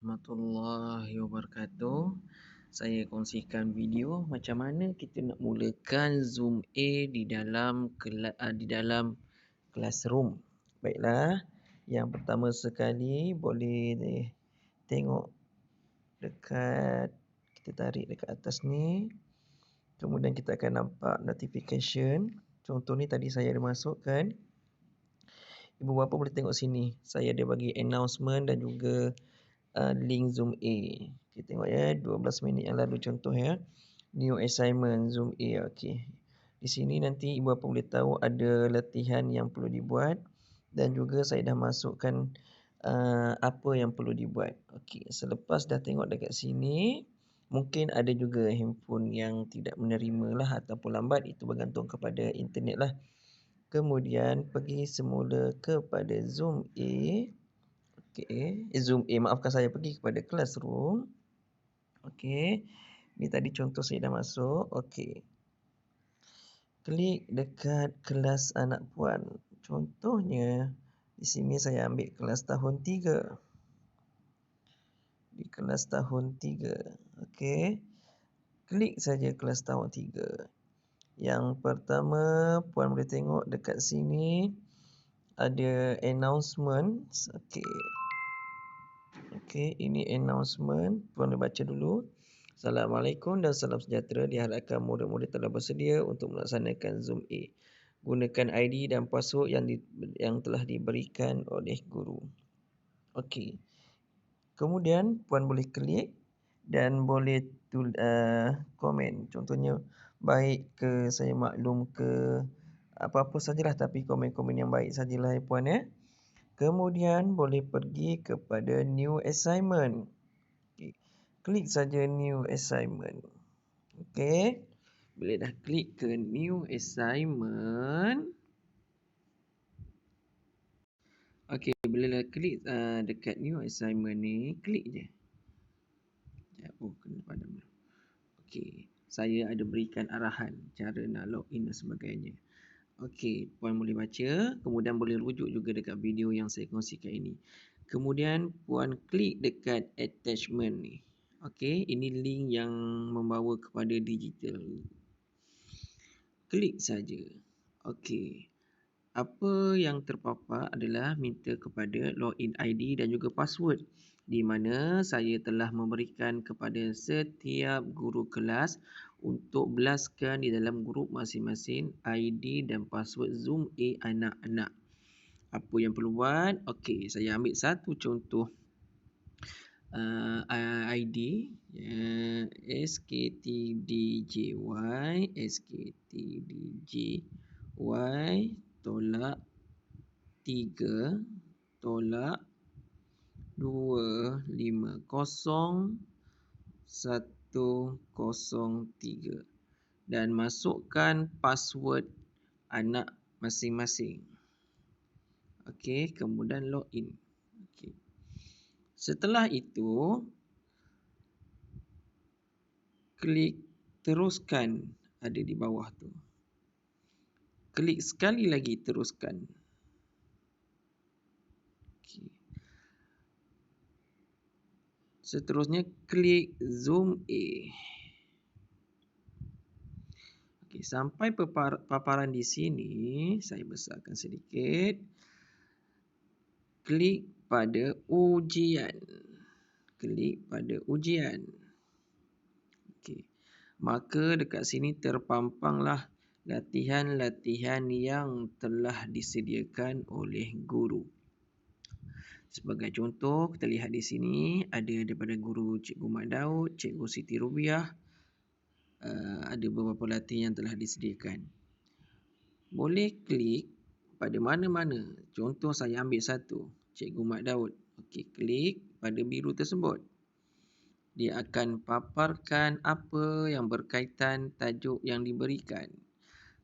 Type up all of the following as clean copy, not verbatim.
Warahmatullahi wabarakatuh. Saya kongsikan video macam mana kita nak mulakan Zoom A di dalam classroom. Baiklah, yang pertama sekali boleh tengok dekat, kita tarik dekat atas ni. Kemudian kita akan nampak notification. Contoh ni tadi saya ada masukkan. Ibu bapa boleh tengok sini. Saya ada bagi announcement dan juga link Zoom A. Kita tengok ya, 12 minit yang lalu contoh ya. New assignment Zoom A. Okey. Di sini nanti ibu bapa boleh tahu ada latihan yang perlu dibuat dan juga saya dah masukkan apa yang perlu dibuat. Okey, selepas dah tengok dekat sini, mungkin ada juga handphone yang tidak menerima lah ataupun lambat, itu bergantung kepada internet lah. Kemudian pergi semula kepada Zoom A. Okey, Zoom A, maafkan saya, pergi kepada Classroom. Okey, ni tadi contoh saya dah masuk. Okey, klik dekat kelas anak puan. Contohnya di sini saya ambil kelas tahun 3. Di kelas tahun 3. Okey, klik saja kelas tahun 3. Yang pertama, puan boleh tengok dekat sini ada announcement. Okey, ini announcement. Puan boleh baca dulu. Assalamualaikum dan salam sejahtera. Diharapkan murid-murid telah bersedia untuk melaksanakan Zoom A. Gunakan ID dan password yang telah diberikan oleh guru. Okey. Kemudian puan boleh klik dan boleh komen. Contohnya baik ke, saya maklum ke, apa-apa sajalah, tapi komen-komen yang baik sajalah ya puan ya. Kemudian boleh pergi kepada new assignment. Okay. Klik saja new assignment. Okey. Bila dah klik ke new assignment. Okey, bila dah klik dekat new assignment ni, klik je. Kena padam dulu. Okey, saya ada berikan arahan cara nak login dan sebagainya. Okey, puan boleh baca, kemudian boleh rujuk juga dekat video yang saya kongsikan ini. Kemudian puan klik dekat attachment ni. Okey, ini link yang membawa kepada digital. Klik saja. Okey. Apa yang terpapar adalah minta kepada login ID dan juga password, di mana saya telah memberikan kepada setiap guru kelas untuk belaskan di dalam grup masing-masing ID dan password Zoom A anak-anak. Apa yang perlu buat? Okey, saya ambil satu contoh ID SKTDJY tolak 3 tolak 250 103 dan masukkan password anak masing-masing. Okey, kemudian login. Okey. Setelah itu, klik teruskan ada di bawah tu. Klik sekali lagi teruskan. Okay. Seterusnya klik Zoom A. Okay, sampai paparan di sini, saya besarkan sedikit. Klik pada ujian. Klik pada ujian. Okay. Maka dekat sini terpampanglah latihan-latihan yang telah disediakan oleh guru. Sebagai contoh, kita lihat di sini ada daripada guru Cikgu Mat Daud, Cikgu Siti Rubiah. Ada beberapa latihan yang telah disediakan. Boleh klik pada mana-mana. Contoh saya ambil satu, Cikgu Mat Daud. Okey, klik pada biru tersebut. Dia akan paparkan apa yang berkaitan tajuk yang diberikan.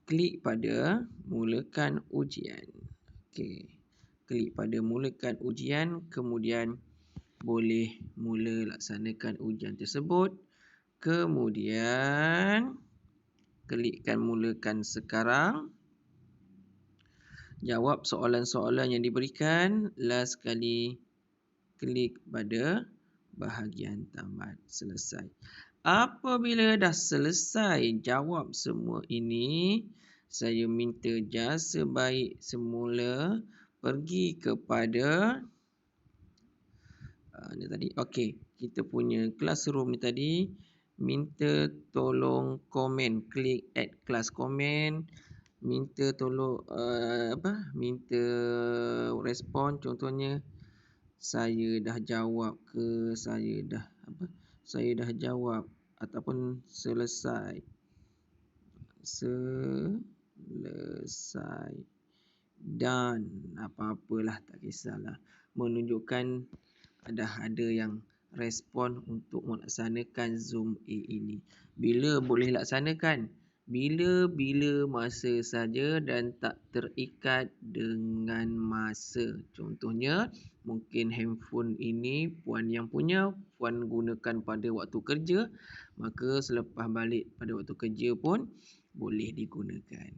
Klik pada mulakan ujian. Okey. Klik pada mulakan ujian, kemudian boleh mula laksanakan ujian tersebut. Kemudian klikkan mulakan sekarang. Jawab soalan-soalan yang diberikan. Last sekali klik pada bahagian tamat. Selesai. Apabila dah selesai jawab semua ini, saya minta jasa baik semula pergi kepada ni tadi. Okey, kita punya classroom ni tadi, minta tolong komen, klik add class comment, minta tolong minta respon, contohnya saya dah jawab ke, saya dah jawab ataupun selesai dan apa-apalah, tak kisahlah, menunjukkan dah ada yang respon untuk melaksanakan Zoom A ini. Bila boleh laksanakan? Bila-bila masa saja dan tak terikat dengan masa. Contohnya, mungkin handphone ini puan yang punya, puan gunakan pada waktu kerja, maka selepas balik pada waktu kerja pun boleh digunakan.